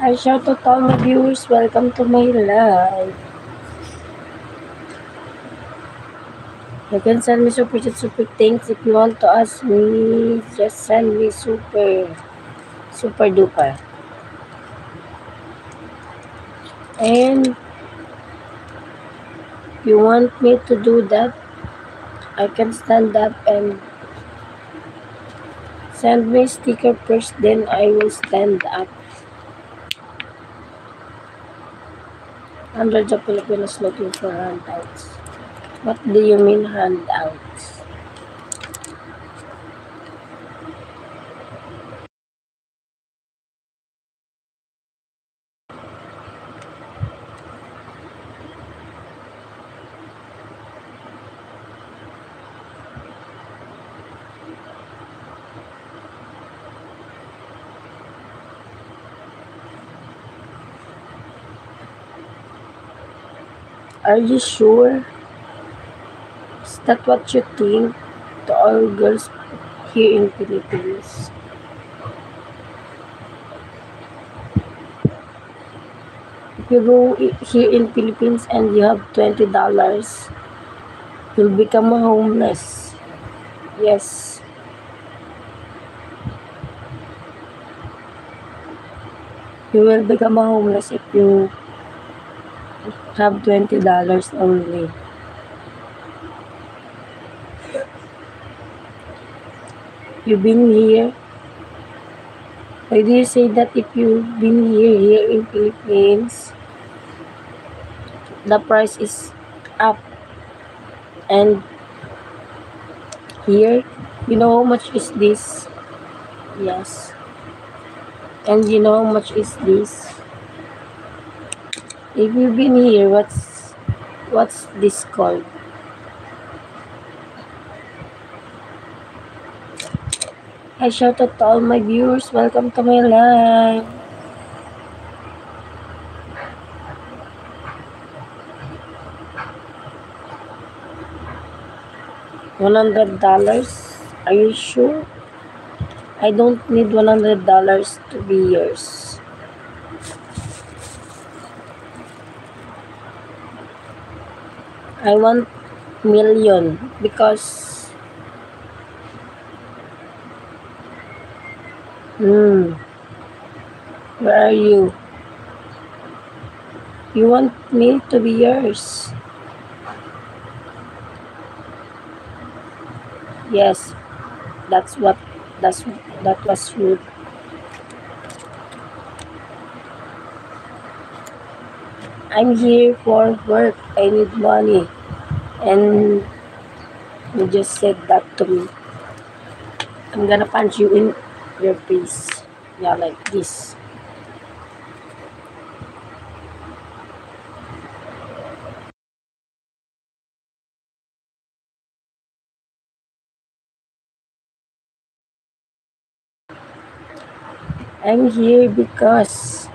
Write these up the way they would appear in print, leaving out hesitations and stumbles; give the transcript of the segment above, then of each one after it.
Hi, shout out to all my viewers. Welcome to my live. You can send me super chat, super thanks. If you want to ask me, just send me super duper. And if you want me to do that, I can stand up and send me sticker first, then I will stand up. Hundreds of Filipinos looking for handouts. What do you mean handouts? Are you sure? Is that what you think to all girls here in Philippines? If you go here in Philippines and you have $20, you'll become a homeless. Yes. You will become a homeless if you have $20 only. You've been here. Why do you say that if you've been here in Philippines, the price is up? And here, you know how much is this? Yes. And you know how much is this? If you've been here, what's this called? I shout out to all my viewers. Welcome to my live. $100? Are you sure? I don't need $100 to be yours. I want million because where are you? You want me to be yours? Yes, that was rude. I'm here for work. I need money. And you just said that to me. I'm gonna punch you in your face. Yeah, like this. I'm here because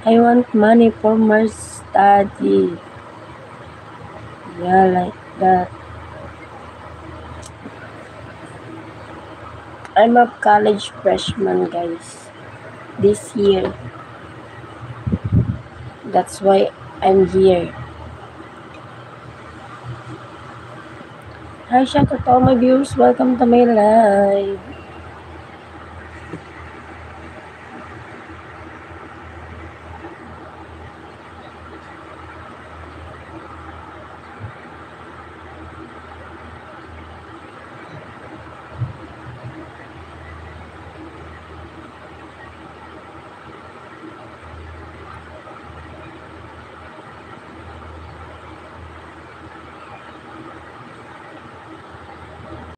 I want money for my study. Yeah, like that. I'm a college freshman, guys. This year. That's why I'm here. Hi, shout out to all my viewers. Welcome to my live.